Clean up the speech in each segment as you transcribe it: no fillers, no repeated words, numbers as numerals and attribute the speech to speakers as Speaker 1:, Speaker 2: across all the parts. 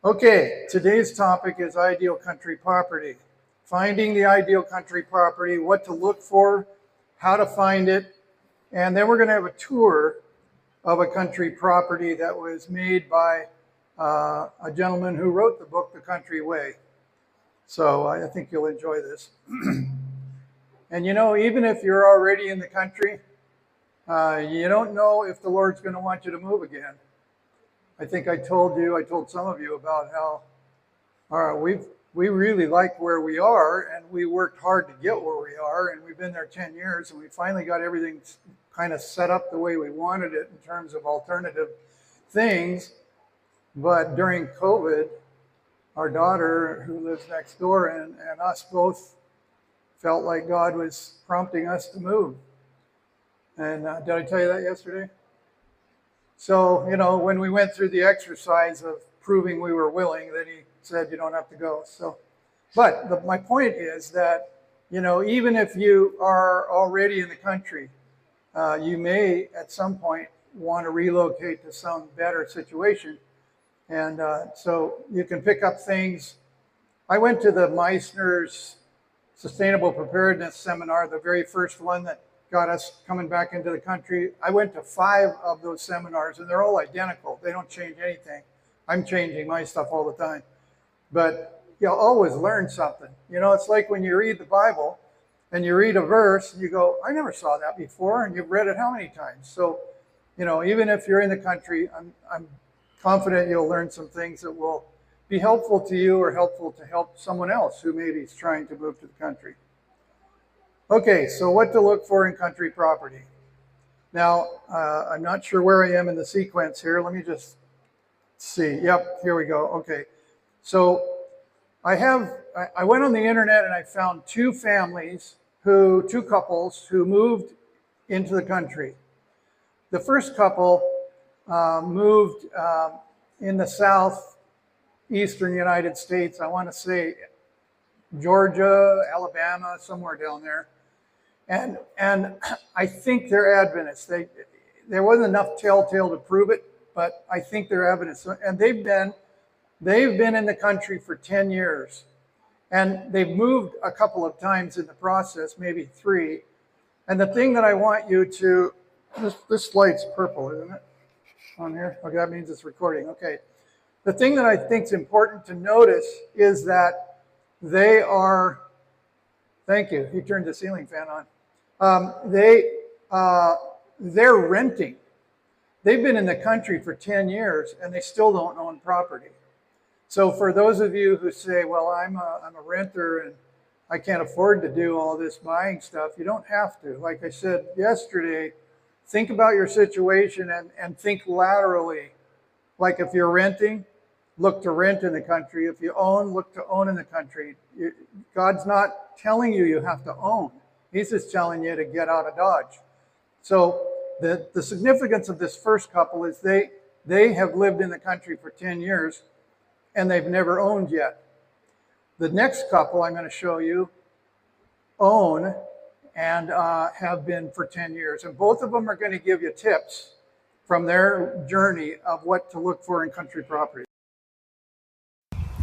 Speaker 1: Okay, today's topic is ideal country property. Finding the ideal country property, what to look for, how to find it, and then we're going to have a tour of a country property that was made by a gentleman who wrote the book, The Country Way. So I think you'll enjoy this. And you know, even if you're already in the country, you don't know if the Lord's going to want you to move again. I think I told some of you about how we really like where we are, and we worked hard to get where we are, and we've been there 10 years, and we finally got everything kind of set up the way we wanted it in terms of alternative things. But during COVID, our daughter, who lives next door, and us both felt like God was prompting us to move. And did I tell you that yesterday? So, you know, when we went through the exercise of proving we were willing, then he said, you don't have to go. So, but my point is that, you know, even if you are already in the country, you may at some point want to relocate to some better situation. And so you can pick up things. I went to the Meissner's Sustainable Preparedness Seminar, the very first one that got us coming back into the country. I went to 5 of those seminars, and they're all identical. They don't change anything. I'm changing my stuff all the time. But you'll always learn something. You know, it's like when you read the Bible and you read a verse and you go, I never saw that before, and you've read it how many times? So, you know, even if you're in the country, I'm confident you'll learn some things that will be helpful to you or helpful to help someone else who maybe is trying to move to the country. Okay, so what to look for in country property. Now, I'm not sure where I am in the sequence here. Let me just see. Yep, here we go. Okay, so I went on the internet and I found two couples who moved into the country. The first couple moved in the southeastern United States. I want to say Georgia, Alabama, somewhere down there. And I think they're Adventists. There wasn't enough telltale to prove it, but I think they're Adventists. And they've been in the country for 10 years. And they've moved a couple of times in the process, maybe 3. And the thing that I want you to, this light's purple, isn't it? On here? Okay, that means it's recording. Okay. The thing that I think is important to notice is that they are, thank you, he turned the ceiling fan on. They're renting. They've been in the country for 10 years and they still don't own property. So for those of you who say, well, I'm a renter and I can't afford to do all this buying stuff, you don't have to. Like I said yesterday, think about your situation and think laterally. Like if you're renting, look to rent in the country. If you own, look to own in the country. God's not telling you you have to own. He's just telling you to get out of Dodge. So the significance of this first couple is they have lived in the country for 10 years and they've never owned yet. The next couple I'm going to show you own and have been for 10 years. And both of them are going to give you tips from their journey of what to look for in country property.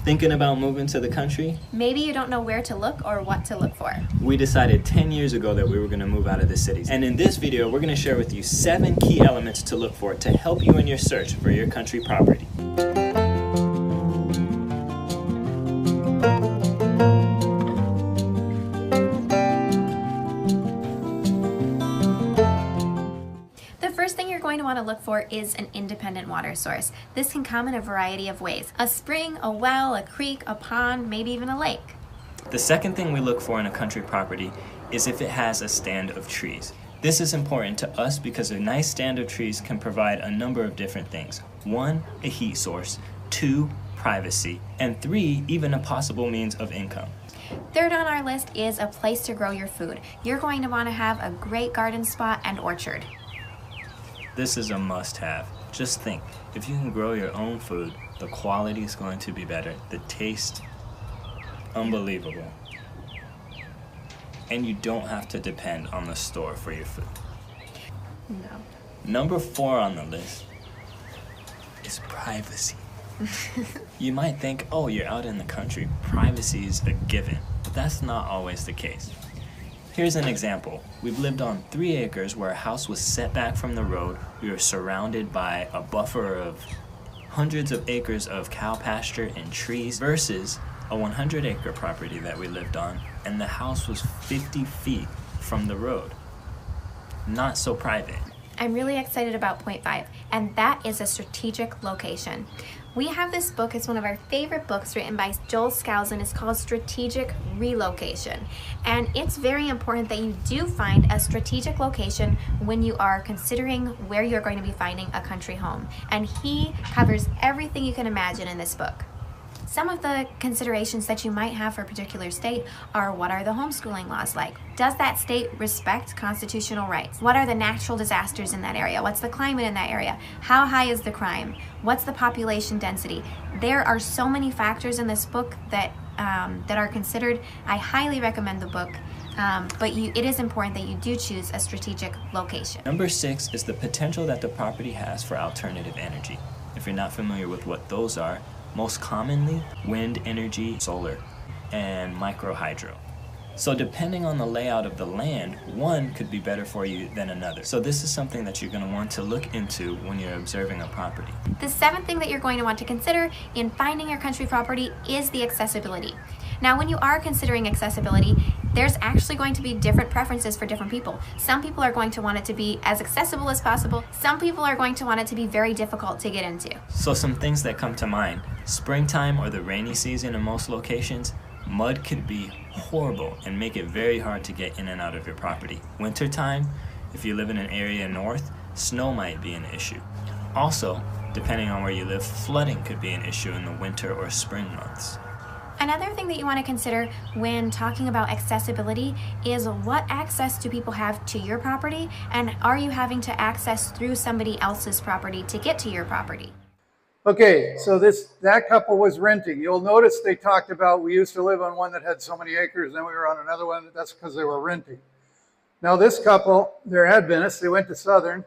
Speaker 2: Thinking about moving to the country?
Speaker 3: Maybe you don't know where to look or what to look for.
Speaker 2: We decided 10 years ago that we were going to move out of the cities. And in this video, we're going to share with you 7 key elements to look for to help you in your search for your country property.
Speaker 3: Going to want to look for is an independent water source. This can come in a variety of ways. A spring, a well, a creek, a pond, maybe even a lake.
Speaker 2: The second thing we look for in a country property is if it has a stand of trees. This is important to us because a nice stand of trees can provide a number of different things. 1, a heat source. 2, privacy. And 3, even a possible means of income.
Speaker 3: Third on our list is a place to grow your food. You're going to want to have a great garden spot and orchard.
Speaker 2: This is a must-have. Just think, if you can grow your own food, the quality is going to be better, the taste, unbelievable. And you don't have to depend on the store for your food.
Speaker 3: No.
Speaker 2: Number 4 on the list is privacy. You might think, oh, you're out in the country, privacy is a given, but that's not always the case. Here's an example. We've lived on 3 acres where a house was set back from the road. We were surrounded by a buffer of hundreds of acres of cow pasture and trees versus a 100-acre property that we lived on, and the house was 50 feet from the road. Not so private.
Speaker 3: I'm really excited about point 5, and that is a strategic location. We have this book, it's one of our favorite books written by Joel Skousen. It's called Strategic Relocation. And it's very important that you do find a strategic location when you are considering where you're going to be finding a country home. And he covers everything you can imagine in this book. Some of the considerations that you might have for a particular state are: what are the homeschooling laws like? Does that state respect constitutional rights? What are the natural disasters in that area? What's the climate in that area? How high is the crime? What's the population density? There are so many factors in this book that are considered. I highly recommend the book, but it is important that you do choose a strategic location.
Speaker 2: Number 6 is the potential that the property has for alternative energy. If you're not familiar with what those are, most commonly, wind energy, solar, and microhydro. So depending on the layout of the land, one could be better for you than another. So this is something that you're going to want to look into when you're observing a property.
Speaker 3: The 7th thing that you're going to want to consider in finding your country property is the accessibility. Now, when you are considering accessibility, there's actually going to be different preferences for different people. Some people are going to want it to be as accessible as possible. Some people are going to want it to be very difficult to get into.
Speaker 2: So some things that come to mind: springtime or the rainy season in most locations, mud could be horrible and make it very hard to get in and out of your property. Wintertime, if you live in an area north, snow might be an issue. Also, depending on where you live, flooding could be an issue in the winter or spring months.
Speaker 3: Another thing that you want to consider when talking about accessibility is: what access do people have to your property, and are you having to access through somebody else's property to get to your property?
Speaker 1: Okay, so that couple was renting. You'll notice they talked about, we used to live on one that had so many acres, then we were on another one. That's because they were renting. Now this couple, they're Adventists. They went to Southern.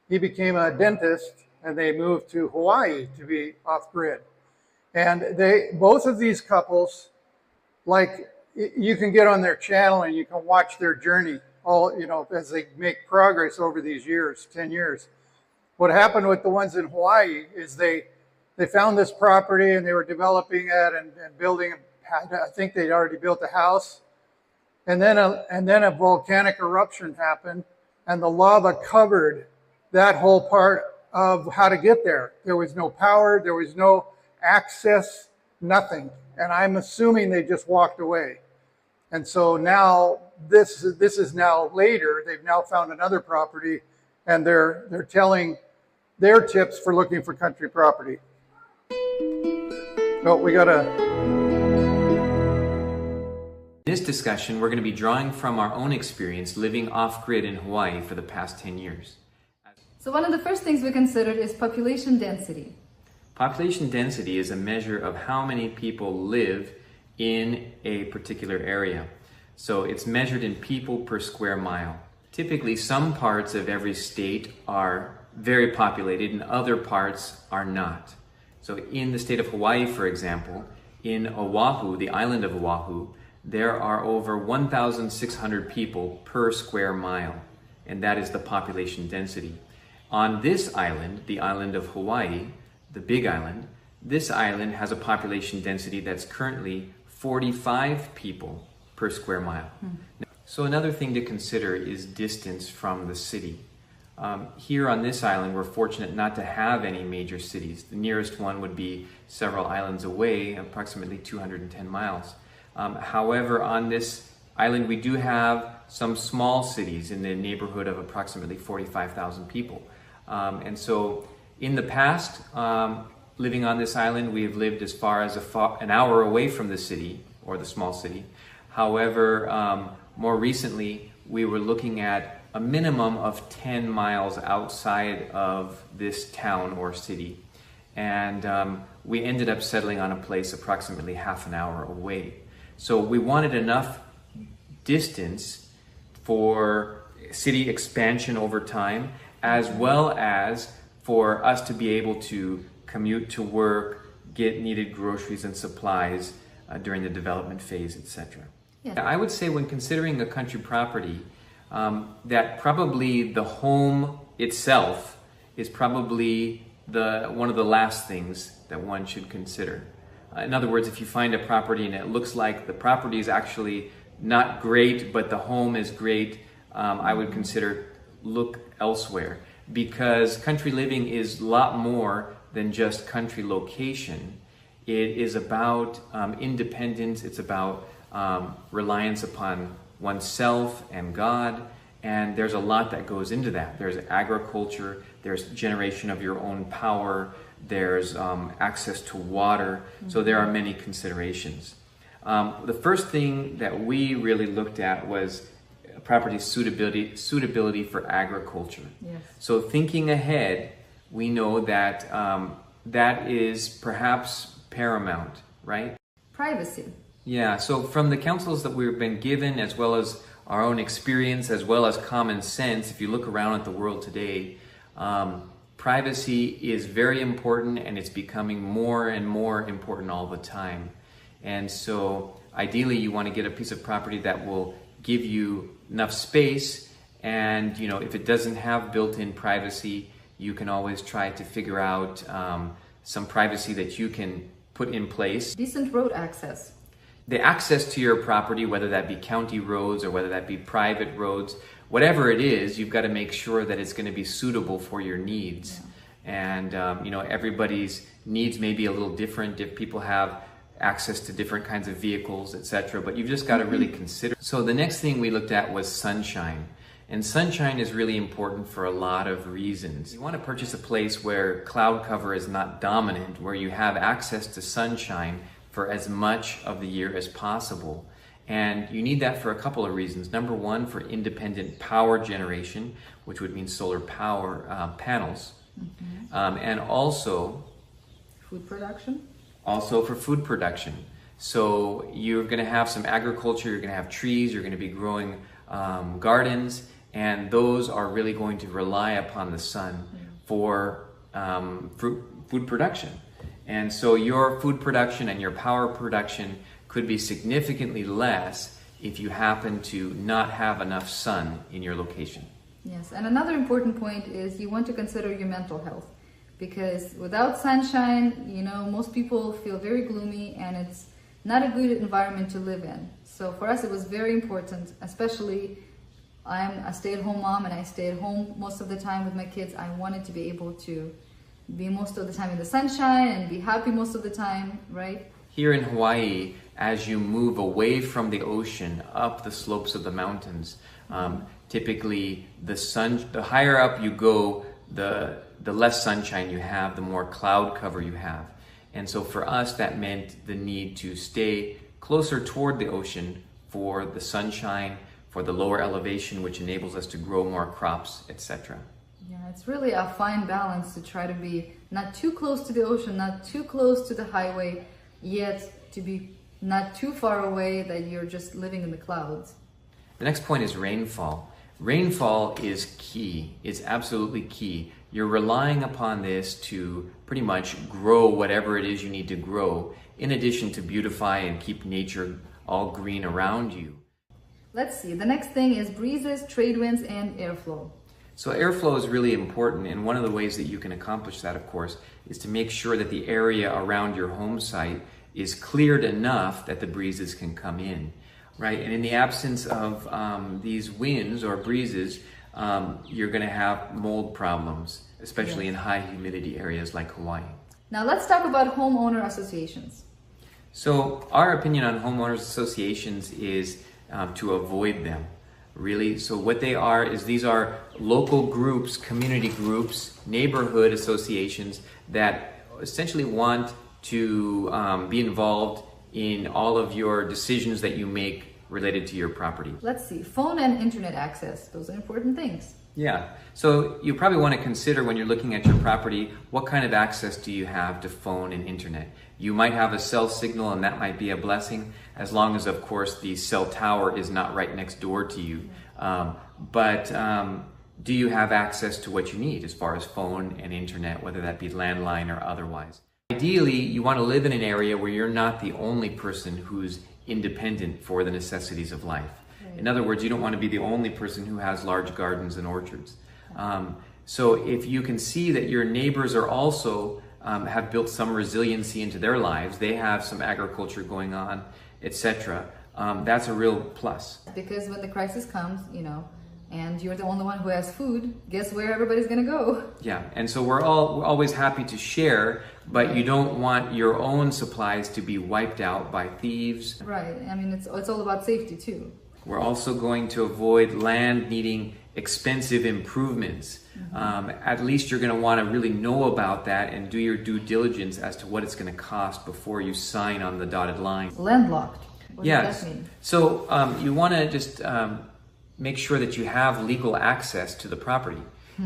Speaker 1: He became a dentist, and they moved to Hawaii to be off-grid. And both of these couples, like, you can get on their channel and you can watch their journey as they make progress over these years, 10 years. What happened with the ones in Hawaii is they found this property and they were developing it and building. I think they'd already built a house. And then a volcanic eruption happened, and the lava covered that whole part of how to get there. There was no power, there was no access, nothing. And I'm assuming they just walked away. And so now this is now later. They've now found another property, and they're telling their tips for looking for country property. Oh, we got a...
Speaker 4: In this discussion, we're going to be drawing from our own experience living off-grid in Hawaii for the past 10 years.
Speaker 5: So one of the first things we considered is population density.
Speaker 4: Population density is a measure of how many people live in a particular area. So it's measured in people per square mile. Typically, some parts of every state are very populated and other parts are not. So in the state of Hawaii, for example, in Oahu, the island of Oahu, there are over 1,600 people per square mile, and that is the population density. On this island, the island of Hawaii, the Big Island, this island has a population density that's currently 45 people per square mile. So another thing to consider is distance from the city. Here on this island, we're fortunate not to have any major cities. The nearest one would be several islands away, approximately 210 miles. However, on this island, we do have some small cities in the neighborhood of approximately 45,000 people. And so in the past, living on this island, we have lived as far as an hour away from the city, or the small city. However, more recently, we were looking at a minimum of 10 miles outside of this town or city. And we ended up settling on a place approximately half an hour away. So we wanted enough distance for city expansion over time, as well as for us to be able to commute to work, get needed groceries and supplies during the development phase, etc.
Speaker 5: Yes.
Speaker 4: I would say when considering a country property, that probably the home itself is probably one of the last things that one should consider. In other words, if you find a property and it looks like the property is actually not great, but the home is great, I would consider look elsewhere, because country living is a lot more than just country location. It is about independence. It's about reliance upon oneself and God, and there's a lot that goes into that. There's agriculture, there's generation of your own power, there's access to water, so there are many considerations. The first thing that we really looked at was property suitability for agriculture.
Speaker 5: Yes.
Speaker 4: So thinking ahead, we know that that is perhaps paramount, right?
Speaker 5: Privacy.
Speaker 4: Yeah, so from the counsels that we've been given, as well as our own experience, as well as common sense, if you look around at the world today, privacy is very important, and it's becoming more and more important all the time. And so ideally you want to get a piece of property that will give you enough space, and if it doesn't have built-in privacy, you can always try to figure out some privacy that you can put in place.
Speaker 5: Decent road access.
Speaker 4: The access to your property, whether that be county roads or whether that be private roads, whatever it is, you've got to make sure that it's going to be suitable for your needs. Yeah. And everybody's needs may be a little different. If people have access to different kinds of vehicles, etc., but you've just got to really consider. So the next thing we looked at was sunshine. And sunshine is really important for a lot of reasons. You want to purchase a place where cloud cover is not dominant, where you have access to sunshine for as much of the year as possible. And you need that for a couple of reasons. Number one, for independent power generation, which would mean solar power panels. And also
Speaker 5: food production.
Speaker 4: Also for food production. So you're going to have some agriculture, you're going to have trees, you're going to be growing gardens, and those are really going to rely upon the sun for food production. And so your food production and your power production could be significantly less if you happen to not have enough sun in your location.
Speaker 5: Yes, and another important point is you want to consider your mental health, because without sunshine, most people feel very gloomy, and it's not a good environment to live in. So for us, it was very important, especially I'm a stay-at-home mom and I stay at home most of the time with my kids. I wanted to be able to be most of the time in the sunshine and be happy most of the time, right?
Speaker 4: Here in Hawaii, as you move away from the ocean up the slopes of the mountains, typically the higher up you go, the less sunshine you have, the more cloud cover you have. And so for us, that meant the need to stay closer toward the ocean for the sunshine, for the lower elevation, which enables us to grow more crops, etc.
Speaker 5: Yeah, it's really a fine balance to try to be not too close to the ocean, not too close to the highway, yet to be not too far away that you're just living in the clouds.
Speaker 4: The next point is rainfall. Rainfall is key. It's absolutely key. You're relying upon this to pretty much grow whatever it is you need to grow, in addition to beautify and keep nature all green around you.
Speaker 5: Let's see, the next thing is breezes, trade winds, and airflow.
Speaker 4: So airflow is really important, and one of the ways that you can accomplish that, of course, is to make sure that the area around your home site is cleared enough that the breezes can come in, right? And in the absence of these winds or breezes, you're going to have mold problems, especially in high humidity areas like Hawaii.
Speaker 5: Now let's talk about homeowner associations.
Speaker 4: So our opinion on homeowners associations is to avoid them, really. So what they are is these are local groups, community groups, neighborhood associations that essentially want to be involved in all of your decisions that you make related to your property.
Speaker 5: Let's see, phone and internet access. Those are important things.
Speaker 4: Yeah, so you probably want to consider when you're looking at your property, what kind of access do you have to phone and internet? You might have a cell signal, and that might be a blessing, as long as, of course, the cell tower is not right next door to you. But do you have access to what you need as far as phone and internet, whether that be landline or otherwise? Ideally, you want to live in an area where you're not the only person who's independent for the necessities of life. Right. In other words, you don't want to be the only person who has large gardens and orchards. So if you can see that your neighbors are also have built some resiliency into their lives, they have some agriculture going on, etc., that's a real plus. Because
Speaker 5: when the crisis comes, and you're the only one who has food, guess where everybody's gonna go? Yeah, and so we're always happy to share, but you don't want your own supplies to be wiped out by thieves. Right, I mean, it's all about safety too. We're also going to avoid land needing expensive improvements. At least you're gonna wanna really know about that and do your due diligence as to what it's gonna cost before you sign on the dotted line. Landlocked, what does that mean? So you wanna just make sure that you have legal access to the property.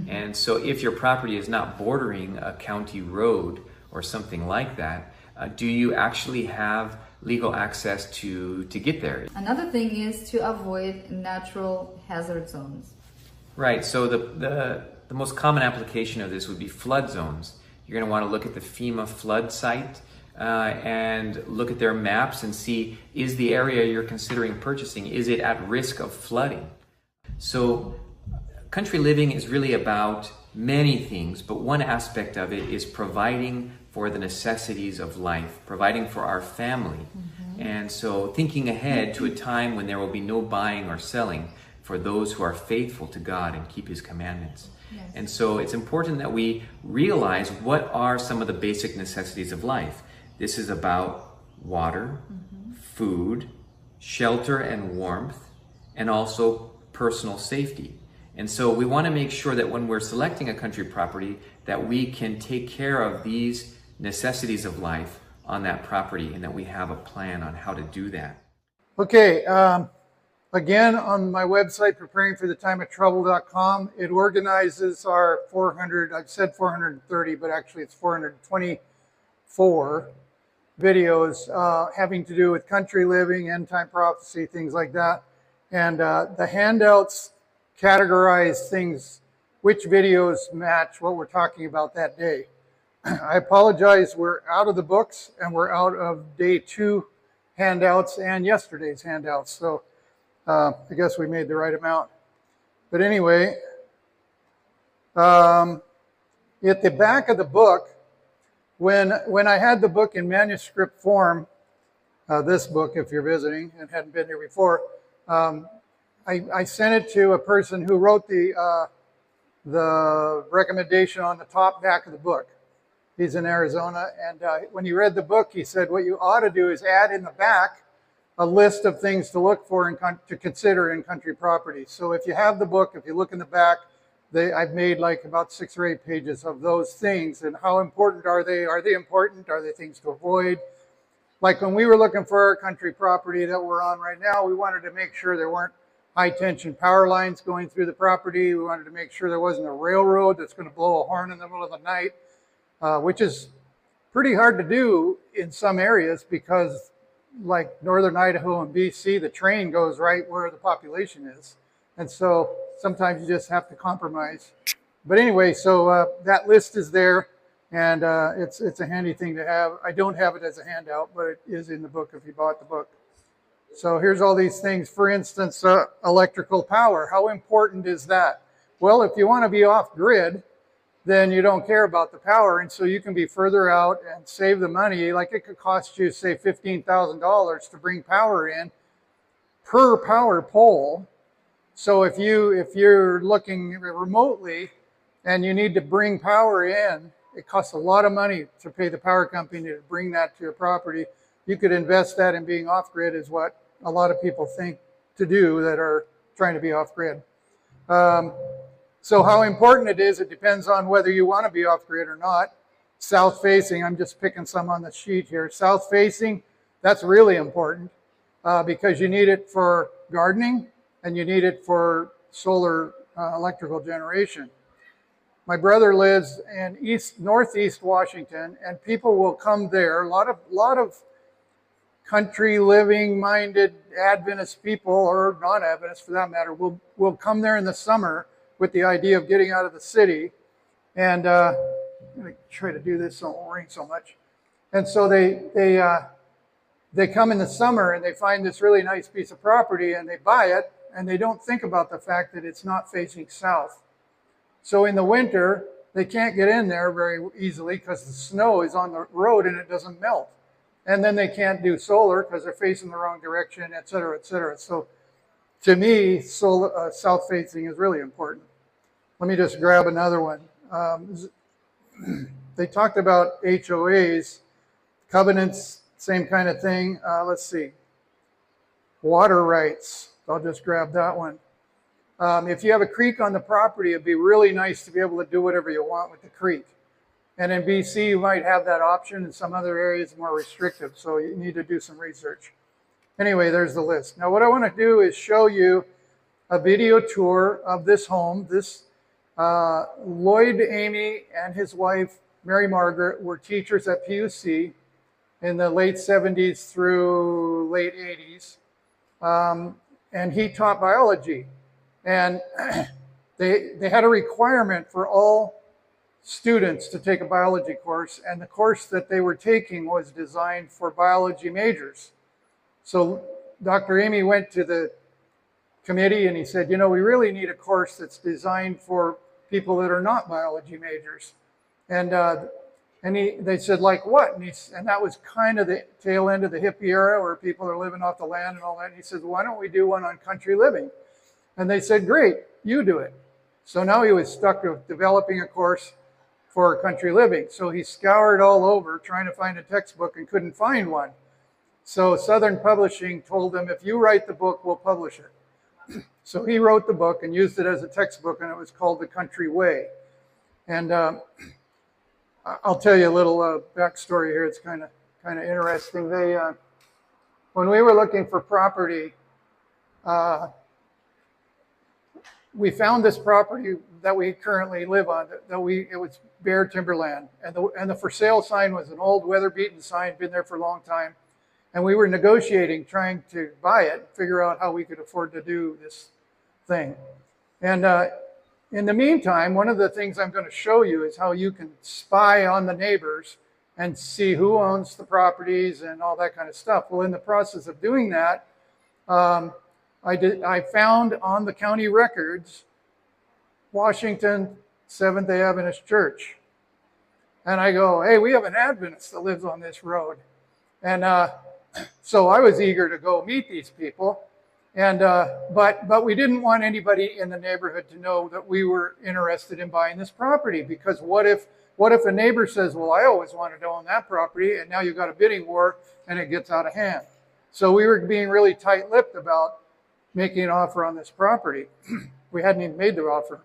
Speaker 5: And so if your property is not bordering a county road or something like that, do you actually have legal access to get there? Another thing is to avoid natural hazard zones. Right, so the most common application of this would be flood zones. You're gonna wanna look at the FEMA flood site and look at their maps and see, is the area you're considering purchasing, is it at risk of flooding? So country living is really about many things, but one aspect of it is providing for the necessities of life, providing for our family. And so thinking ahead to a time when there will be no buying or selling for those who are faithful to God and keep His commandments. Yes. And so it's important that we realize what are some of the basic necessities of life. This is about water, food, shelter and warmth, and also personal safety. And so we want to make sure that when we're selecting a country property, that we can take care of these necessities of life on that property and that we have a plan on how to do that.
Speaker 1: Okay, again, on my website, preparingforthetimeoftrouble.com, it organizes our 400, I've said 430, but actually it's 424 videos having to do with country living, end-time prophecy, things like that. And the handouts categorize things, which videos match what we're talking about that day. I apologize, we're out of the books and we're out of day 2 handouts and yesterday's handouts. So I guess we made the right amount. But anyway, at the back of the book, when I had the book in manuscript form, this book, if you're visiting and hadn't been here before, I sent it to a person who wrote the recommendation on the top back of the book. He's in Arizona, and when he read the book, he said, what you ought to do is add in the back a list of things to look for and to consider in country property. So if you have the book, if you look in the back, I've made like about 6 or 8 pages of those things. And how important are they? Are they important? Are they things to avoid? Like when we were looking for our country property that we're on right now, we wanted to make sure there weren't high tension power lines going through the property. We wanted to make sure there wasn't a railroad that's going to blow a horn in the middle of the night, which is pretty hard to do in some areas because like northern Idaho and BC, the train goes right where the population is. And so sometimes you just have to compromise. But anyway, so that list is there. And it's a handy thing to have. I don't have it as a handout, but it is in the book if you bought the book. So here's all these things. For instance, electrical power. How important is that? Well, if you want to be off grid, then you don't care about the power. And so you can be further out and save the money. Like it could cost you, say, $15,000 to bring power in per power pole. So if you're looking remotely and you need to bring power in, it costs a lot of money to pay the power company to bring that to your property. You could invest that in being off-grid is what a lot of people think to do that are trying to be off-grid. So how important it is, it depends on whether you want to be off-grid or not. South-facing, I'm just picking some on the sheet here. South-facing, that's really important because you need it for gardening and you need it for solar electrical generation. My brother lives in northeast Washington, and people will come there. A lot of country living minded Adventist people, or non-Adventists for that matter, will come there in the summer with the idea of getting out of the city. And I'm going to try to do this so it won't rain so much. And so they come in the summer and they find this really nice piece of property and they buy it, and they don't think about the fact that it's not facing south. So in the winter, they can't get in there very easily because the snow is on the road and it doesn't melt. And then they can't do solar because they're facing the wrong direction, et cetera, et cetera. So to me, south facing is really important. Let me just grab another one. They talked about HOAs, covenants, same kind of thing. Let's see. Water rights. I'll just grab that one. If you have a creek on the property, it'd be really nice to be able to do whatever you want with the creek. And in BC, you might have that option. In some other areas, more restrictive. So you need to do some research. Anyway, there's the list. Now, what I want to do is show you a video tour of this home. This Lloyd Amy and his wife, Mary Margaret, were teachers at PUC in the late 70s through late 80s. And he taught biology. And they had a requirement for all students to take a biology course, and the course that they were taking was designed for biology majors. So Dr. Amy went to the committee and he said, you know, we really need a course that's designed for people that are not biology majors. And they said, like what? And that was kind of the tail end of the hippie era where people are living off the land and all that. And he said, why don't we do one on country living? And they said, great, you do it. So now he was stuck with developing a course for country living. So he scoured all over trying to find a textbook and couldn't find one. So Southern Publishing told him, if you write the book, we'll publish it. So he wrote the book and used it as a textbook, and it was called The Country Way. And I'll tell you a little backstory here. It's kind of interesting. When we were looking for property, we found this property that we currently live on. It was bare timberland, and the for sale sign was an old weather-beaten sign, been there for a long time. And we were negotiating, trying to buy it, figure out how we could afford to do this thing. And in the meantime, one of the things I'm going to show you is how you can spy on the neighbors and see who owns the properties and all that kind of stuff. Well, in the process of doing that, I found on the county records Washington Seventh-day Adventist Church. And I go, hey, we have an Adventist that lives on this road. And so I was eager to go meet these people. And but we didn't want anybody in the neighborhood to know that we were interested in buying this property, because what if a neighbor says, well, I always wanted to own that property, and now you've got a bidding war and it gets out of hand. So we were being really tight-lipped about making an offer on this property. We hadn't even made the offer.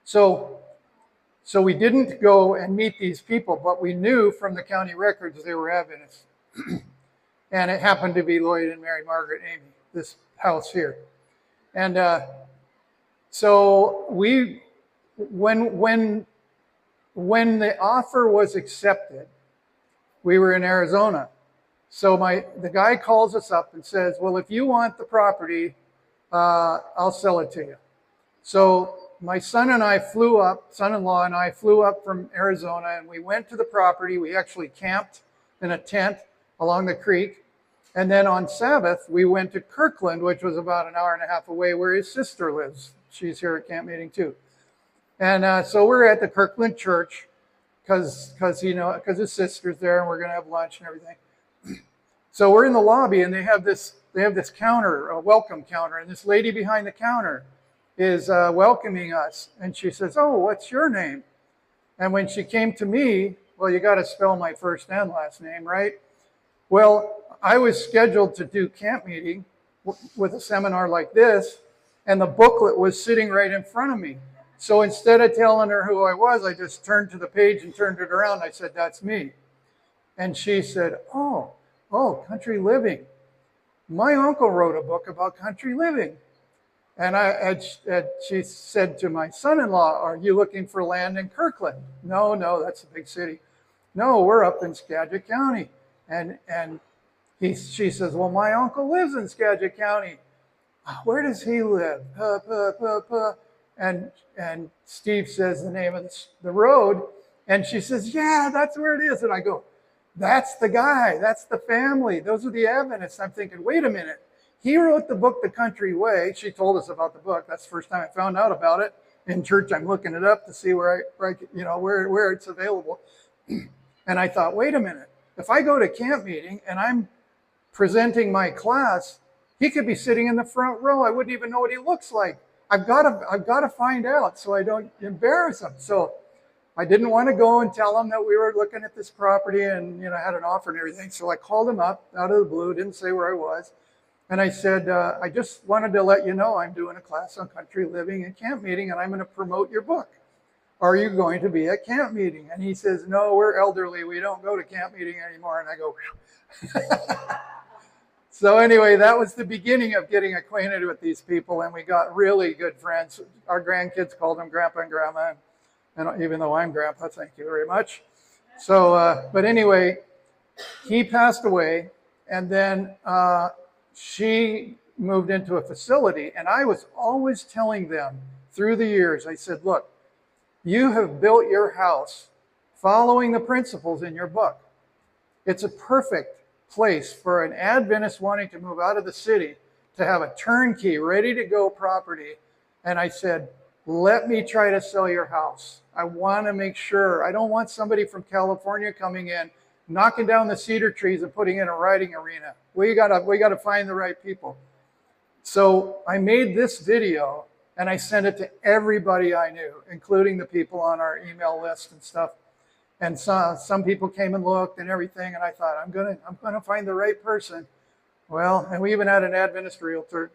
Speaker 1: So we didn't go and meet these people, but we knew from the county records they were Adventists. And it happened to be Lloyd and Mary Margaret Amy, this house here. And so when the offer was accepted, we were in Arizona. So the guy calls us up and says, well, if you want the property, I'll sell it to you. So my son-in-law and I flew up from Arizona, and we went to the property. We actually camped in a tent along the creek. And then on Sabbath, we went to Kirkland, which was about an hour and a half away, where his sister lives. She's here at camp meeting too. And so we're at the Kirkland church because his sister's there, and we're going to have lunch and everything. So we're in the lobby, and they have this counter, a welcome counter, and this lady behind the counter is welcoming us. And she says, oh, what's your name? And when she came to me, well, you got to spell my first and last name, right? Well, I was scheduled to do camp meeting with a seminar like this, and the booklet was sitting right in front of me. So instead of telling her who I was, I just turned to the page and turned it around. I said, that's me. And she said, oh, country living. My uncle wrote a book about country living. And she said to my son-in-law, are you looking for land in Kirkland? No, that's a big city. No, we're up in Skagit County. And she says, well, my uncle lives in Skagit County. Where does he live? And Steve says the name of the road. And she says, yeah, that's where it is. And I go, That's the guy. That's the family. Those are the Adventists. I'm thinking, wait a minute. He wrote the book, The Country Way. She told us about the book. That's the first time I found out about it. In church, I'm looking it up to see where it's available. And I thought, wait a minute. If I go to camp meeting and I'm presenting my class, he could be sitting in the front row. I wouldn't even know what he looks like. I've got to find out so I don't embarrass him. So I didn't want to go and tell him that we were looking at this property and had an offer and everything. So I called him up out of the blue, didn't say where I was. And I said, I just wanted to let you know I'm doing a class on country living and camp meeting, and I'm going to promote your book. Are you going to be at camp meeting? And he says, no, we're elderly. We don't go to camp meeting anymore. And I go, So anyway, that was the beginning of getting acquainted with these people, and we got really good friends. Our grandkids called them Grandpa and Grandma, and even though I'm Grandpa, thank you very much. So, but anyway, he passed away, and then she moved into a facility, and I was always telling them through the years, I said, look, you have built your house following the principles in your book. It's a perfect place for an Adventist wanting to move out of the city to have a turnkey, ready to go property. And I said, let me try to sell your house. I want to make sure. I don't want somebody from California coming in, knocking down the cedar trees and putting in a riding arena. We gotta find the right people. So I made this video and I sent it to everybody I knew, including the people on our email list and stuff. And some people came and looked and everything, and I thought, I'm gonna find the right person. Well, and we even had an Adventist realtor.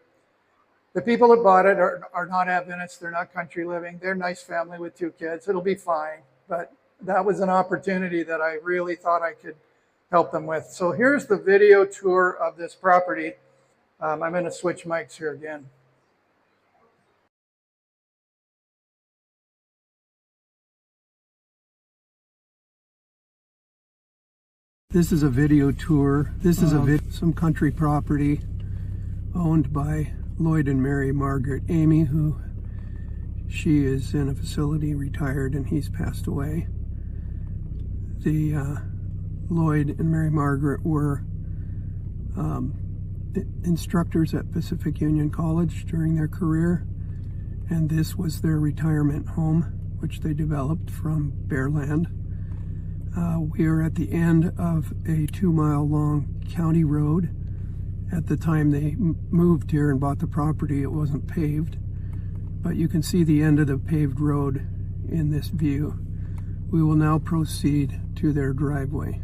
Speaker 1: The people that bought it are not Adventists. They're not country living. They're a nice family with 2 kids. It'll be fine. But that was an opportunity that I really thought I could help them with. So here's the video tour of this property. I'm going to switch mics here again. This is a video tour. This is some country property owned by Lloyd and Mary Margaret Amy, who she is in a facility, retired, and he's passed away. The Lloyd and Mary Margaret were instructors at Pacific Union College during their career, and this was their retirement home, which they developed from bare land. We are at the end of a 2-mile-long county road. At the time they moved here and bought the property, it wasn't paved, but you can see the end of the paved road in this view. We will now proceed to their driveway.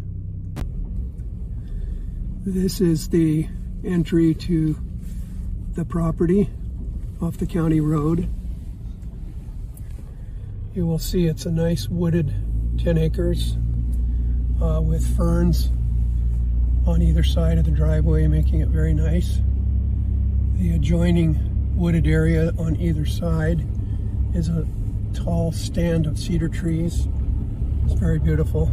Speaker 1: This is the entry to the property off the county road. You will see it's a nice wooded 10 acres with ferns on either side of the driveway, making it very nice. The adjoining wooded area on either side is a tall stand of cedar trees. It's very beautiful.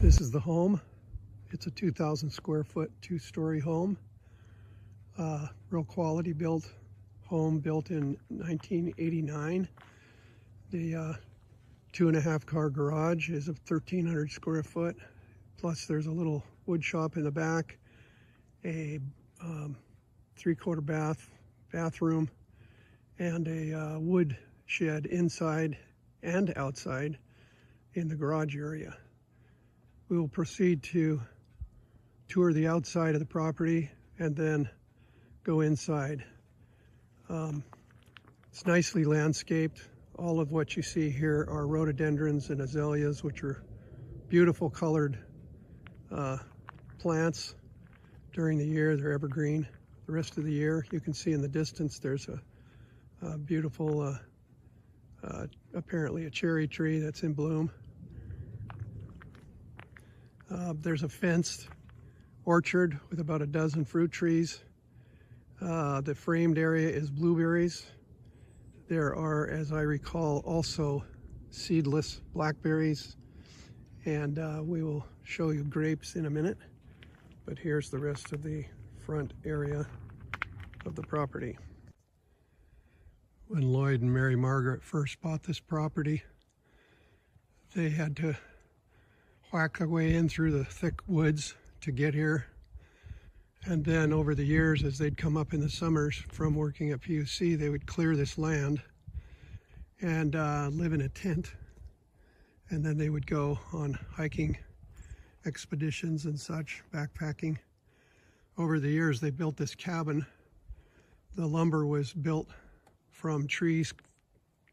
Speaker 1: This is the home. It's a 2,000 square foot, 2-story home. Real quality built home, built in 1989. The 2.5 car garage is of 1,300 square foot. Plus there's a little wood shop in the back, a 3/4 bathroom, and a wood shed inside and outside in the garage area. We will proceed to tour the outside of the property and then go inside. It's nicely landscaped. All of what you see here are rhododendrons and azaleas, which are beautiful colored plants during the year. They're evergreen the rest of the year. You can see in the distance there's a beautiful, apparently a cherry tree that's in bloom. There's a fenced orchard with about a dozen fruit trees.
Speaker 6: The framed area is blueberries. There are, as I recall, also seedless blackberries, and we will show you grapes in a minute. But here's the rest of the front area of the property. When Lloyd and Mary Margaret first bought this property, they had to whack their way in through the thick woods to get here. And then over the years, as they'd come up in the summers from working at PUC, they would clear this land and live in a tent. And then they would go on hiking expeditions and such, backpacking. Over the years, they built this cabin. The lumber was built from trees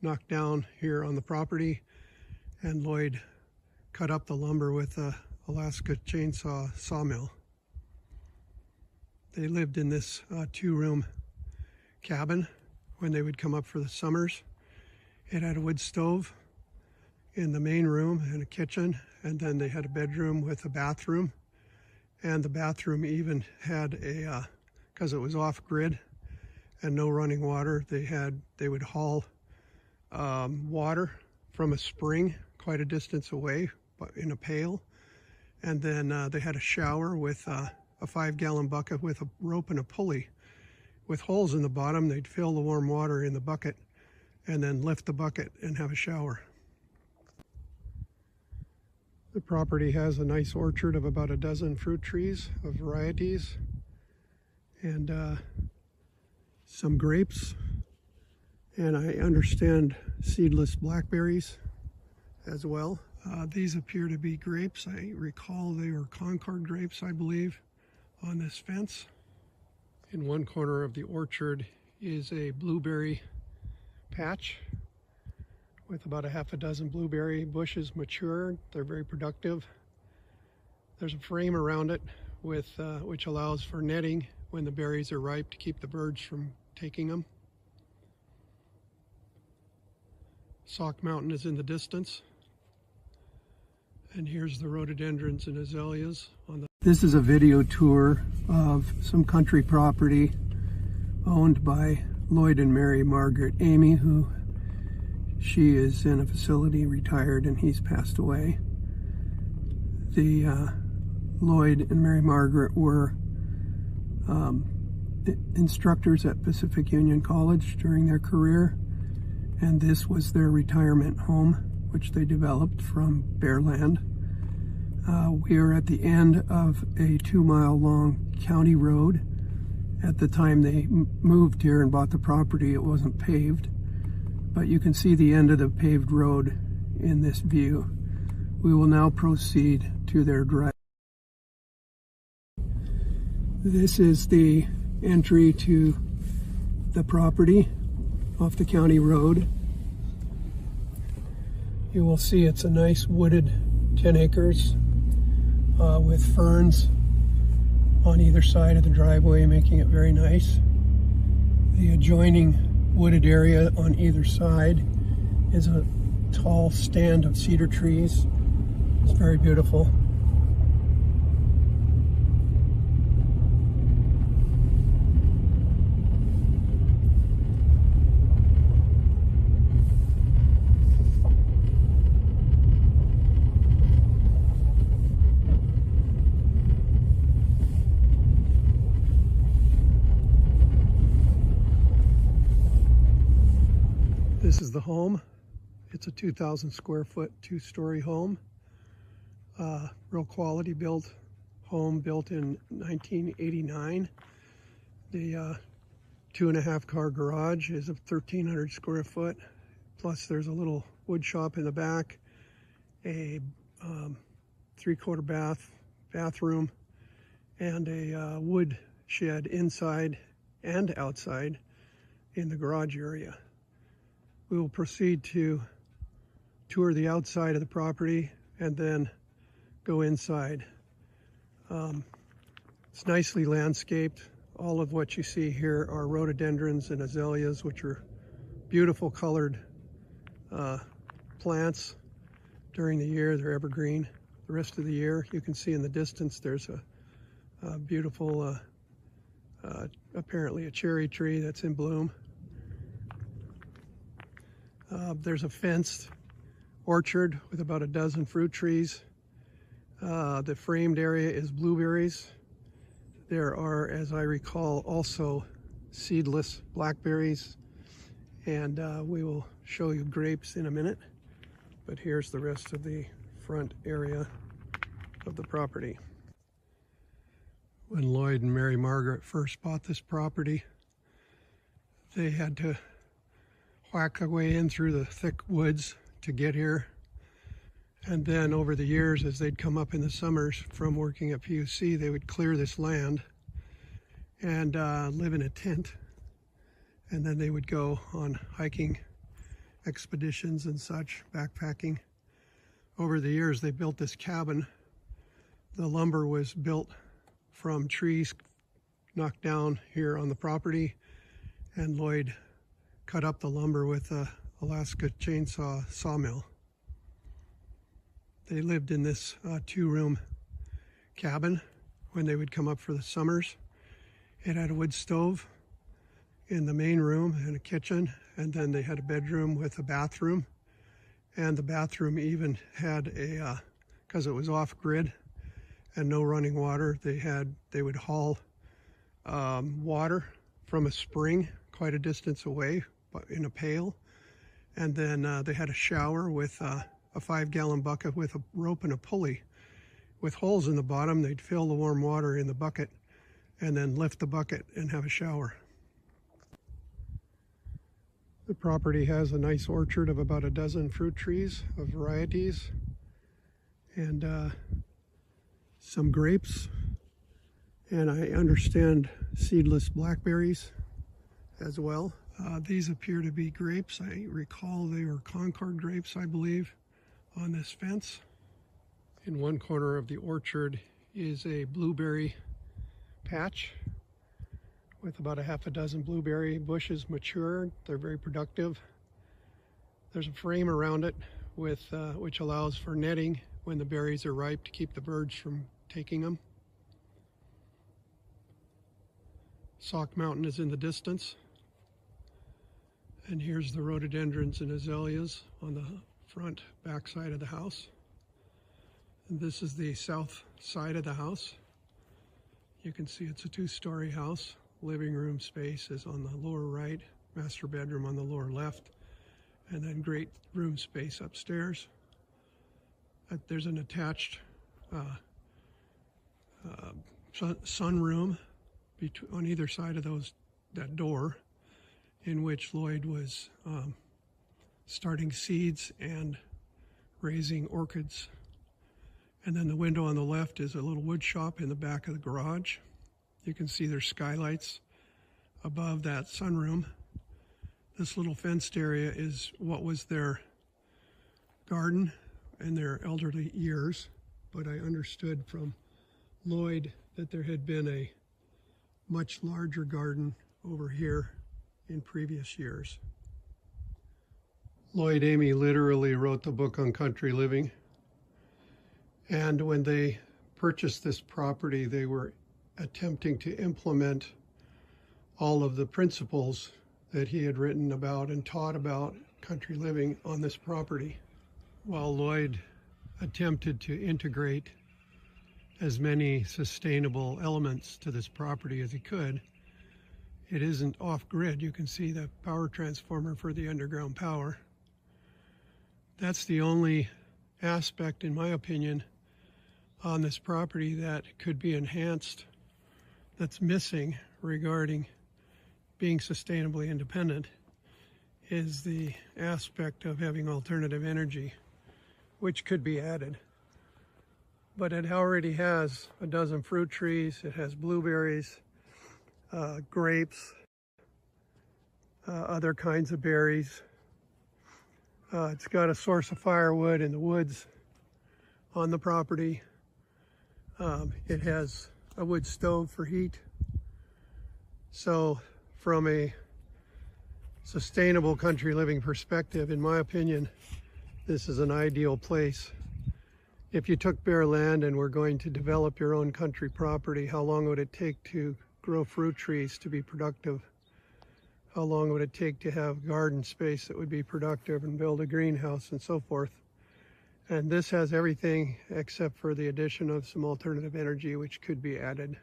Speaker 6: knocked down here on the property, and Lloyd cut up the lumber with a Alaska chainsaw sawmill. They lived in this two-room cabin when they would come up for the summers. It had a wood stove in the main room and a kitchen, and then they had a bedroom with a bathroom. And the bathroom even had a, because it was off-grid and no running water, they would haul water from a spring quite a distance away in a pail. And then they had a shower with a 5-gallon bucket with a rope and a pulley with holes in the bottom. They'd fill the warm water in the bucket and then lift the bucket and have a shower. The property has a nice orchard of about a dozen fruit trees of varieties, and some grapes, and I understand seedless blackberries as well. These appear to be grapes. I recall they were Concord grapes, I believe, on this fence. In one corner of the orchard is a blueberry patch with about a half a dozen blueberry bushes matured. They're very productive. There's a frame around it with which allows for netting when the berries are ripe to keep the birds from taking them. Sauk Mountain is in the distance. And here's the rhododendrons and azaleas on the... This is a video tour of some country property owned by Lloyd and Mary Margaret Amy, who she is in a facility, retired, and he's passed away. The Lloyd and Mary Margaret were instructors at Pacific Union College during their career, and this was their retirement home, which they developed from bare land. We are at the end of a 2-mile long county road. At the time they moved here and bought the property, it wasn't paved, but you can see the end of the paved road in this view. We will now proceed to their drive. This is the entry to the property off the county road. You will see it's a nice wooded 10 acres with ferns on either side of the driveway, making it very nice. The adjoining wooded area on either side is a tall stand of cedar trees. It's very beautiful. This is the home. It's a 2,000 square foot, 2-story home. Real quality built home, built in 1989. The 2.5 car garage is a 1,300 square foot. Plus there's a little wood shop in the back, a 3/4 bathroom, and a wood shed inside and outside in the garage area. We will proceed to tour the outside of the property and then go inside. It's nicely landscaped. All of what you see here are rhododendrons and azaleas, which are beautiful colored plants. During the year, they're evergreen. The rest of the year, you can see in the distance, there's a beautiful apparently a cherry tree that's in bloom. There's a fenced orchard with about a dozen fruit trees. The framed area is blueberries. There are, as I recall, also seedless blackberries, and we will show you grapes in a minute. But here's the rest of the front area of the property. When Lloyd and Mary Margaret first bought this property, they had to whack their way in through the thick woods to get here. And then over the years, as they'd come up in the summers from working at PUC, they would clear this land and live in a tent. And then they would go on hiking expeditions and such, backpacking. Over the years, they built this cabin. The lumber was built from trees knocked down here on the property, and Lloyd cut up the lumber with a Alaska chainsaw sawmill. They lived in this two-room cabin when they would come up for the summers. It had a wood stove in the main room and a kitchen, and then they had a bedroom with a bathroom. And the bathroom even had a, because it was off-grid and no running water, they would haul water from a spring quite a distance away in a pail. And then they had a shower with a 5-gallon bucket with a rope and a pulley with holes in the bottom. They'd fill the warm water in the bucket and then lift the bucket and have a shower. The property has a nice orchard of about a dozen fruit trees of varieties and some grapes, and I understand seedless blackberries as well. These appear to be grapes. I recall they were Concord grapes, I believe, on this fence. In one corner of the orchard is a blueberry patch with about a half a dozen blueberry bushes matured. They're very productive. There's a frame around it with which allows for netting when the berries are ripe to keep the birds from taking them. Sauk Mountain is in the distance. And here's the rhododendrons and azaleas on the front back side of the house. And this is the south side of the house. You can see it's a 2-story house. Living room space is on the lower right, master bedroom on the lower left, and then great room space upstairs. There's an attached sunroom on either side of that door, in which Lloyd was starting seeds and raising orchids. And then the window on the left is a little wood shop in the back of the garage. You can see there's skylights above that sunroom. This little fenced area is what was their garden in their elderly years, but I understood from Lloyd that there had been a much larger garden over here in previous years. Lloyd Amy literally wrote the book on country living, and when they purchased this property, they were attempting to implement all of the principles that he had written about and taught about country living on this property. While Lloyd attempted to integrate as many sustainable elements to this property as he could, it isn't off-grid. You can see the power transformer for the underground power. That's the only aspect, in my opinion, on this property that could be enhanced, that's missing regarding being sustainably independent, is the aspect of having alternative energy, which could be added. But it already has a dozen fruit trees, it has blueberries, grapes, other kinds of berries. It's got a source of firewood in the woods on the property. It has a wood stove for heat. So from a sustainable country living perspective, in my opinion, this is an ideal place. If you took bare land and were going to develop your own country property, how long would it take to grow fruit trees to be productive? How long would it take to have garden space that would be productive and build a greenhouse and so forth? And this has everything except for the addition of some alternative energy which could be added.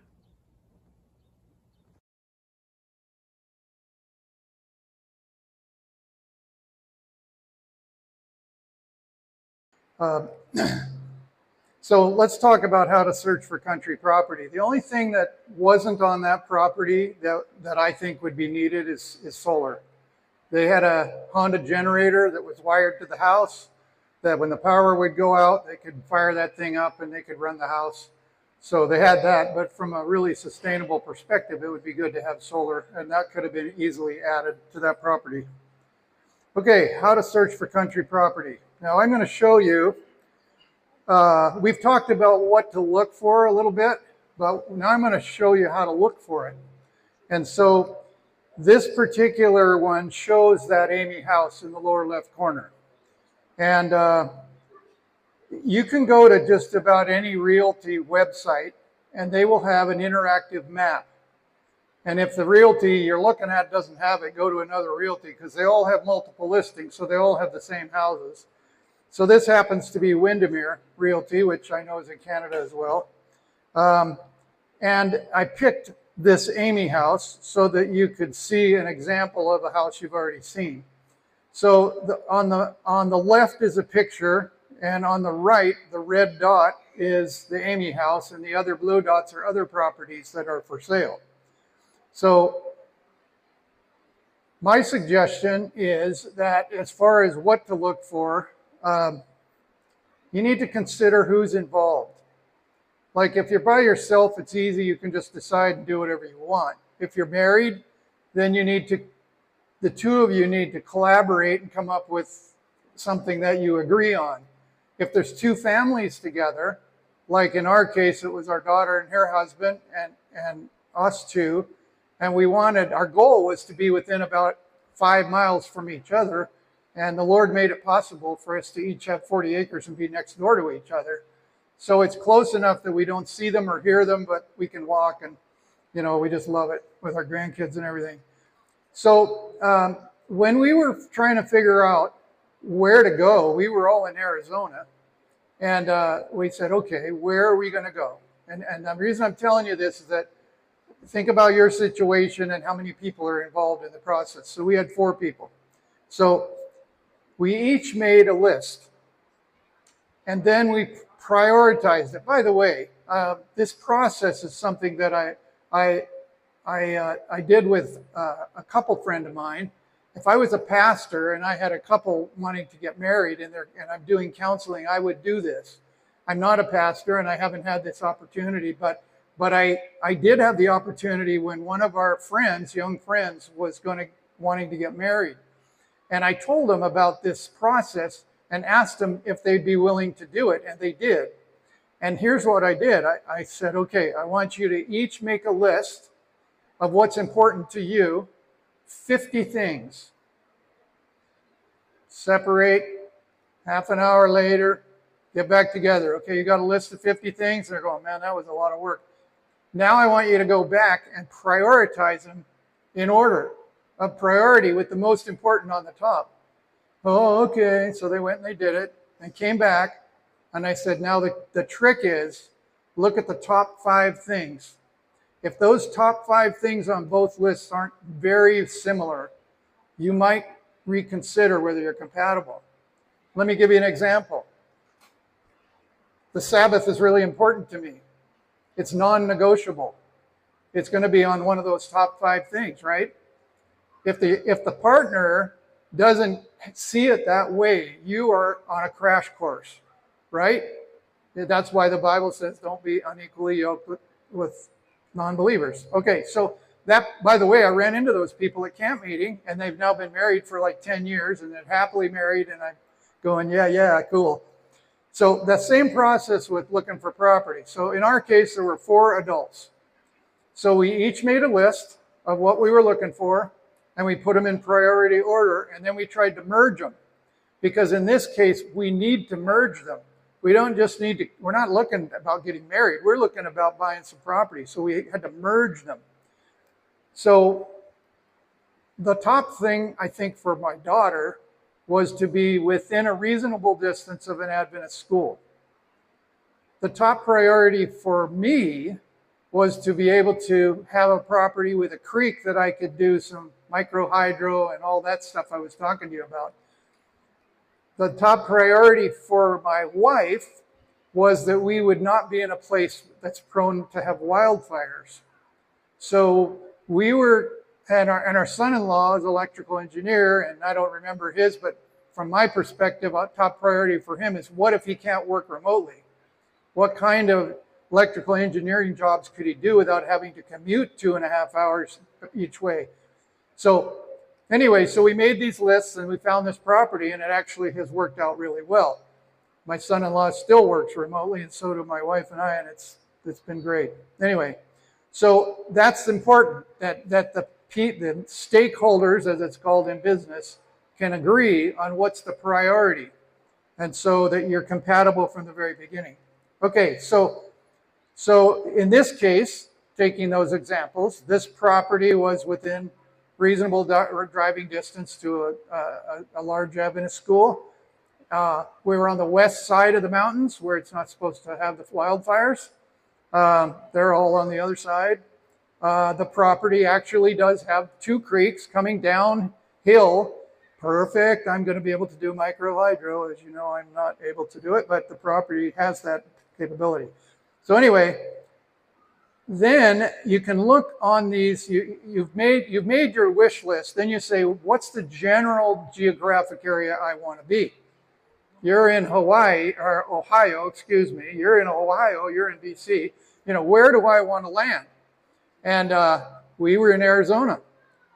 Speaker 1: So let's talk about how to search for country property. The only thing that wasn't on that property that I think would be needed is solar. They had a Honda generator that was wired to the house, that when the power would go out, they could fire that thing up and they could run the house. So they had that, but from a really sustainable perspective, it would be good to have solar, and that could have been easily added to that property. Okay, how to search for country property. Now I'm going to show you, we've talked about what to look for a little bit, but now I'm going to show you how to look for it. And so this particular one shows that Amy house in the lower left corner. And you can go to just about any realty website and they will have an interactive map. And if the realty you're looking at doesn't have it, go to another realty, because they all have multiple listings, so they all have the same houses. So this happens to be Windermere Realty, which I know is in Canada as well. And I picked this Amy house so that you could see an example of a house you've already seen. So on the left is a picture, and on the right, the red dot is the Amy house, and the other blue dots are other properties that are for sale. So my suggestion is that as far as what to look for, you need to consider who's involved. Like if you're by yourself, it's easy. You can just decide and do whatever you want. If you're married, then the two of you need to collaborate and come up with something that you agree on. If there's two families together, like in our case, it was our daughter and her husband and us two, and our goal was to be within about 5 miles from each other. And the Lord made it possible for us to each have 40 acres and be next door to each other. So it's close enough that we don't see them or hear them, but we can walk, and, you know, we just love it with our grandkids and everything. So when we were trying to figure out where to go, we were all in Arizona, and we said, okay, where are we going to go? And the reason I'm telling you this is that think about your situation and how many people are involved in the process. So we had 4 people. So we each made a list, and then we prioritized it. By the way, this process is something that I did with a couple friend of mine. If I was a pastor and I had a couple wanting to get married and I'm doing counseling, I would do this. I'm not a pastor and I haven't had this opportunity, but I did have the opportunity when one of our friends, young friends, was wanting to get married. And I told them about this process and asked them if they'd be willing to do it, and they did. And here's what I did. I said, okay, I want you to each make a list of what's important to you, 50 things. Separate, half an hour later, get back together. Okay, you got a list of 50 things? And they're going, man, that was a lot of work. Now I want you to go back and prioritize them in order of priority with the most important on the top. Oh, okay. So they went and they did it and came back. And I said, now the trick is look at the top 5 things. If those top 5 things on both lists aren't very similar, you might reconsider whether you're compatible. Let me give you an example. The Sabbath is really important to me. It's non-negotiable. It's going to be on one of those top 5 things, right? If the partner doesn't see it that way, you are on a crash course, right? That's why the Bible says don't be unequally yoked with non-believers. Okay, so that, by the way, I ran into those people at camp meeting, and they've now been married for like 10 years, and they're happily married, and I'm going, yeah, cool. So the same process with looking for property. So in our case, there were 4 adults. So we each made a list of what we were looking for, and we put them in priority order, and then we tried to merge them. Because in this case, we need to merge them. We don't just we're not looking about getting married. We're looking about buying some property. So we had to merge them. So the top thing, I think, for my daughter was to be within a reasonable distance of an Adventist school. The top priority for me was to be able to have a property with a creek that I could do some micro hydro and all that stuff I was talking to you about. The top priority for my wife was that we would not be in a place that's prone to have wildfires. So we were, and our son-in-law is an electrical engineer, and I don't remember his, but from my perspective, a top priority for him is what if he can't work remotely? What kind of electrical engineering jobs could he do without having to commute 2.5 hours each way? So anyway, so we made these lists and we found this property, and it actually has worked out really well. My son-in-law still works remotely, and so do my wife and I, and it's been great. Anyway, so that's important, that the stakeholders, as it's called in business, can agree on what's the priority, and so that you're compatible from the very beginning. Okay, so in this case, taking those examples, this property was within reasonable driving distance to a large Adventist school. We were on the west side of the mountains where it's not supposed to have the wildfires. They're all on the other side. The property actually does have 2 creeks coming downhill. Perfect. I'm going to be able to do micro hydro. As you know, I'm not able to do it, but the property has that capability. So anyway, then you can look on these. You've made your wish list. Then you say, what's the general geographic area I want to be? You're in Hawaii or Ohio, excuse me. You're in Ohio. You're in BC. You know, where do I want to land? And we were in Arizona.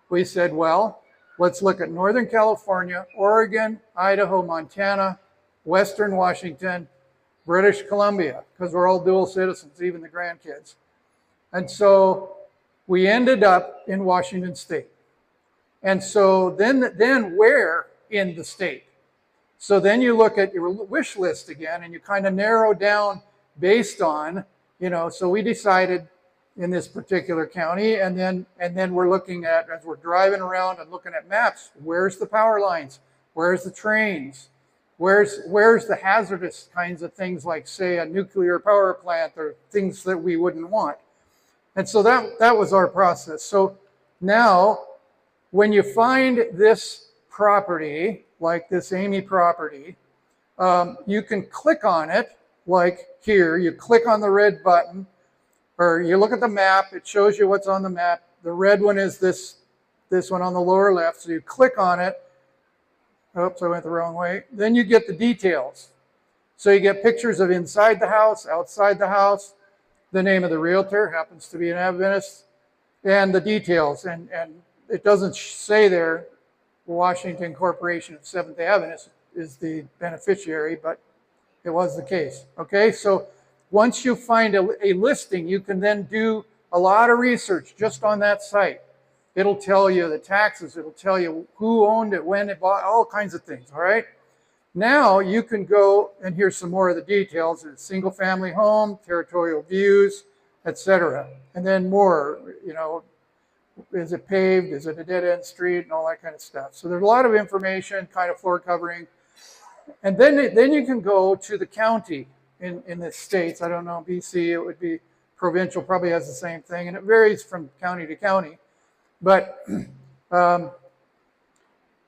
Speaker 1: We said, well, let's look at Northern California, Oregon, Idaho, Montana, Western Washington, British Columbia, because we're all dual citizens, even the grandkids. And so we ended up in Washington State. And so then where in the state? So then you look at your wish list again, and you kind of narrow down based on, you know, so we decided in this particular county, and then we're looking at, as we're driving around and looking at maps, where's the power lines? Where's the trains? Where's the hazardous kinds of things, like, say, a nuclear power plant, or things that we wouldn't want? And so that was our process. So now, when you find this property, like this Amy property, you can click on it, like here. You click on the red button, or you look at the map. It shows you what's on the map. The red one is this one on the lower left. So you click on it. Oops, I went the wrong way. Then you get the details. So you get pictures of inside the house, outside the house, the name of the realtor, happens to be an Adventist, and the details. And it doesn't say there Washington Corporation of Seventh-day Adventist is the beneficiary, but it was the case. Okay, so once you find a listing, you can then do a lot of research just on that site. It'll tell you the taxes, it'll tell you who owned it, when it bought, all kinds of things, all right? Now you can go, and here's some more of the details. It's single family home, territorial views, etc. And then more, you know, is it paved, is it a dead-end street, and all that kind of stuff. So there's a lot of information, kind of floor covering. And then you can go to the county in the states. I don't know, BC, it would be provincial, probably has the same thing, and it varies from county to county. But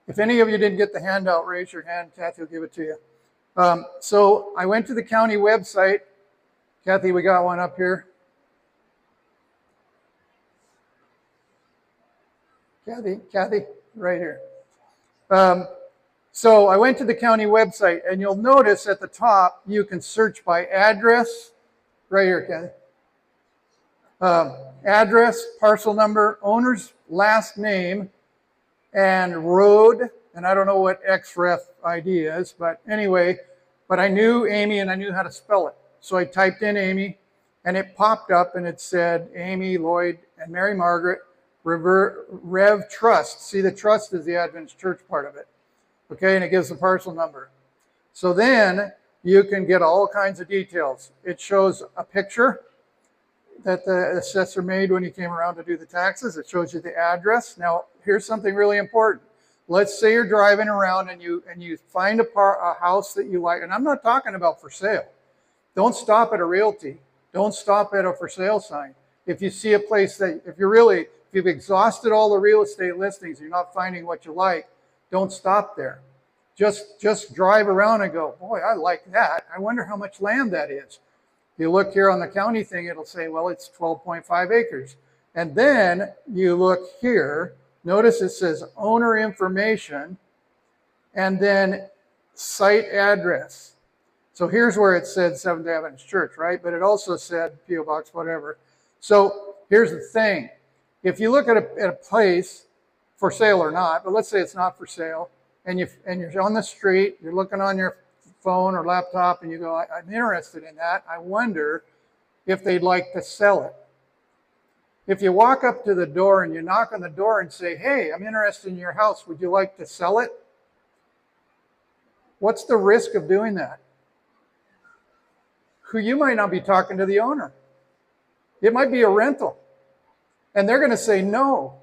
Speaker 1: if any of you didn't get the handout, raise your hand. Kathy will give it to you. So I went to the county website. Kathy, we got one up here. Kathy, right here. So I went to the county website, and you'll notice at the top, you can search by address. Right here, Kathy. Address, parcel number, owner's last name, and road. And I don't know what XREF ID is, but anyway, but I knew Amy and I knew how to spell it. So I typed in Amy, and it popped up, and it said Amy, Lloyd, and Mary Margaret, Rev Trust. See, the trust is the Adventist Church part of it. Okay, and it gives the parcel number. So then you can get all kinds of details. It shows a picture. that the assessor made when he came around to do the taxes. It shows you the address. Now, here's something really important. Let's say you're driving around and you find a house that you like, and I'm not talking about for sale. Don't stop at a realty. Don't stop at a for sale sign. If you see a place that, if you've exhausted all the real estate listings, you're not finding what you like, don't stop there. Just drive around and go, boy, I like that. I wonder how much land that is. You look here on the county thing, it'll say, well, it's 12.5 acres. And then you look here, notice it says owner information and then site address. So here's where it said Seventh Adventist Church, right? But it also said P.O. Box, whatever. So here's the thing. If you look at a place, for sale or not, but let's say it's not for sale, and you're on the street, you're looking on your phone or laptop, and you go, I'm interested in that. I wonder if they'd like to sell it. If you walk up to the door and you knock on the door and say, hey, I'm interested in your house, would you like to sell it? What's the risk of doing that? You might not be talking to the owner. It might be a rental. And they're going to say no.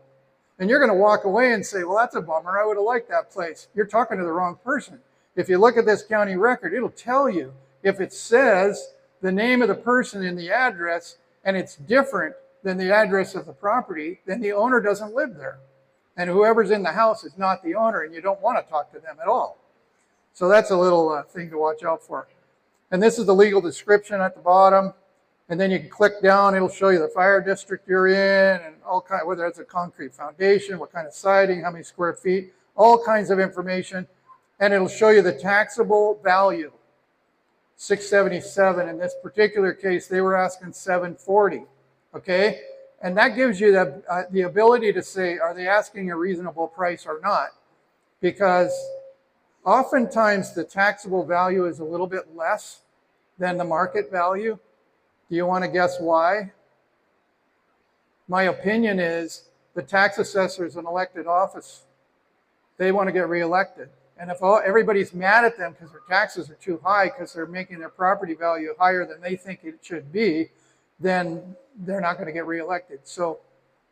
Speaker 1: And you're going to walk away and say, well, that's a bummer. I would have liked that place. You're talking to the wrong person. If you look at this county record, it'll tell you if it says the name of the person in the address and it's different than the address of the property, then the owner doesn't live there. And whoever's in the house is not the owner, and you don't want to talk to them at all. So that's a little thing to watch out for. And this is the legal description at the bottom. And then you can click down, it'll show you the fire district you're in and all kinds, whether it's a concrete foundation, what kind of siding, how many square feet, all kinds of information. And it'll show you the taxable value, 677. In this particular case, they were asking 740, okay? And that gives you the ability to say, are they asking a reasonable price or not? Because oftentimes the taxable value is a little bit less than the market value. Do you want to guess why? My opinion is the tax assessor is an elected office. They want to get reelected. And if everybody's mad at them because their taxes are too high because they're making their property value higher than they think it should be, then they're not going to get reelected. So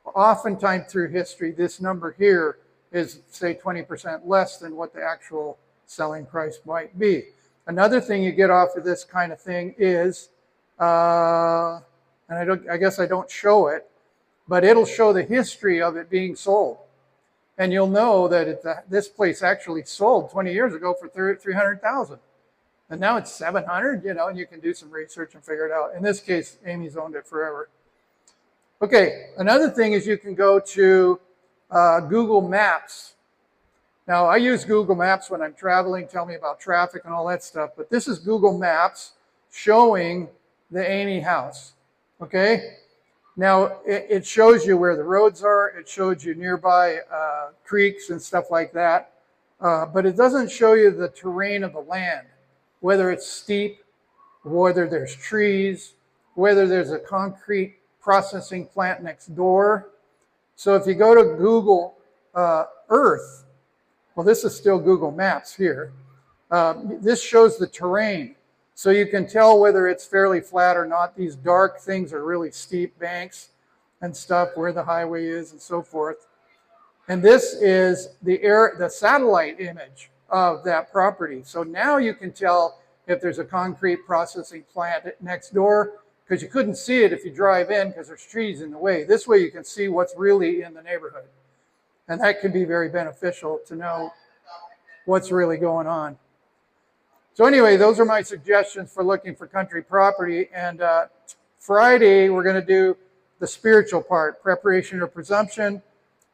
Speaker 1: oftentimes through history, this number here is, say, 20% less than what the actual selling price might be. Another thing you get off of this kind of thing is, and I guess I don't show it, but it'll show the history of it being sold. And you'll know that this place actually sold 20 years ago for $300,000. And now it's 700, and you can do some research and figure it out. In this case, Amy's owned it forever. Okay, another thing is you can go to Google Maps. Now, I use Google Maps when I'm traveling, tell me about traffic and all that stuff, but this is Google Maps showing the Amy house, okay? Now, it shows you where the roads are, it shows you nearby creeks and stuff like that, but it doesn't show you the terrain of the land, whether it's steep, whether there's trees, whether there's a concrete processing plant next door. So if you go to Google Earth, well, this is still Google Maps here. This shows the terrain. So you can tell whether it's fairly flat or not. These dark things are really steep banks and stuff where the highway is and so forth. And this is the satellite image of that property. So now you can tell if there's a concrete processing plant next door, because you couldn't see it if you drive in because there's trees in the way. This way you can see what's really in the neighborhood. And that can be very beneficial to know what's really going on. So anyway, those are my suggestions for looking for country property. And Friday, we're going to do the spiritual part, preparation or presumption,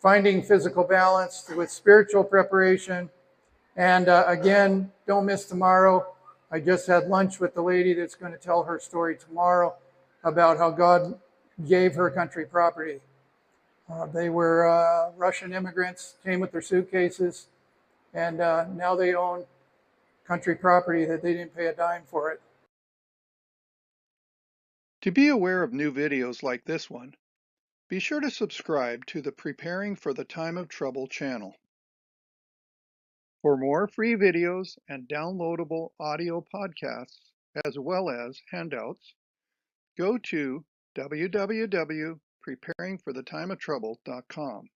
Speaker 1: finding physical balance with spiritual preparation. And again, don't miss tomorrow. I just had lunch with the lady that's going to tell her story tomorrow about how God gave her country property. They were Russian immigrants, came with their suitcases, and now they own country property that they didn't pay a dime for it.
Speaker 6: To be aware of new videos like this one, be sure to subscribe to the Preparing for the Time of Trouble channel. For more free videos and downloadable audio podcasts, as well as handouts, go to
Speaker 1: www.preparingforthetimeoftrouble.com.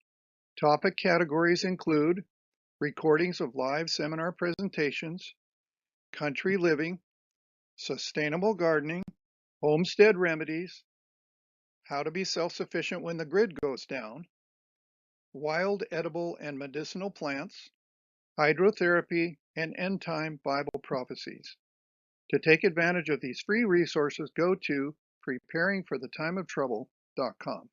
Speaker 1: Topic categories include recordings of live seminar presentations, country living, sustainable gardening, homestead remedies, how to be self-sufficient when the grid goes down, wild edible and medicinal plants, hydrotherapy, and end-time Bible prophecies. To take advantage of these free resources, go to preparingforthetimeoftrouble.com.